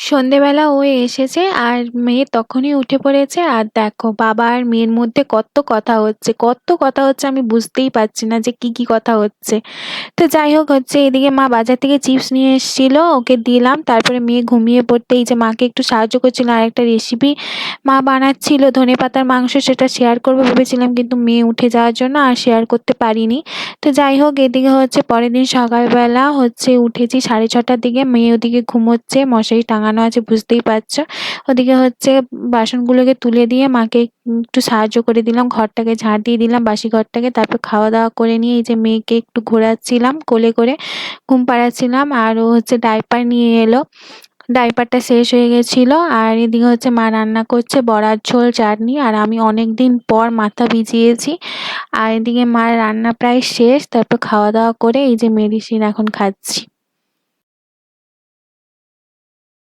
সন্ধেবেলা ও এসেছে আর মেয়ে তখনই উঠে পড়েছে। আর দেখো বাবা আর মেয়ের মধ্যে কত কথা হচ্ছে আমি বুঝতেই পারছি না যে কি কথা হচ্ছে। তো যাই হোক হচ্ছে এদিকে মা বাজার থেকে চিপস নিয়ে এসেছিল, ওকে দিলাম। তারপরে মেয়ে ঘুমিয়ে পড়তে এই যে মাকে একটু সাহায্য করছিল, আর একটা রেসিপি মা বানাচ্ছিল ধনেপাতার মাংস, সেটা শেয়ার করবো ভেবেছিলাম কিন্তু মেয়ে উঠে যাওয়ার জন্য আর শেয়ার করতে পারিনি। তো যাই হোক এদিকে হচ্ছে পরের দিন সকালবেলা হচ্ছে উঠেছি 6:30টার দিকে, মেয়ে ওদিকে ঘুমোচ্ছে, মশারি টাঙানো আছে বুঝতেই পারছো। ওদিকে হচ্ছে বাসনগুলোকে তুলে দিয়ে মাকে একটু সাহায্য করে দিলাম, ঘরটাকে ঝাঁট দিয়ে দিলাম বাসি ঘরটাকে। তারপর খাওয়া দাওয়া করে নিয়ে এই যে মেয়েকে একটু ঘোরাচ্ছিলাম কোলে করে, ঘুম পাড়াচ্ছিলাম। আর ও হচ্ছে ডাইপার নিয়ে এলো, ডাইপারটা শেষ হয়ে গেছিল। আর এদিকে হচ্ছে মা রান্না করছে বড়ার ঝোল, চাটনি, আর আমি অনেক দিন পর মাথা ভিজিয়েছি। আর এদিকে মার রান্না প্রায় শেষ, তারপর খাওয়া দাওয়া করে এই যে মেডিসিন এখন খাচ্ছি।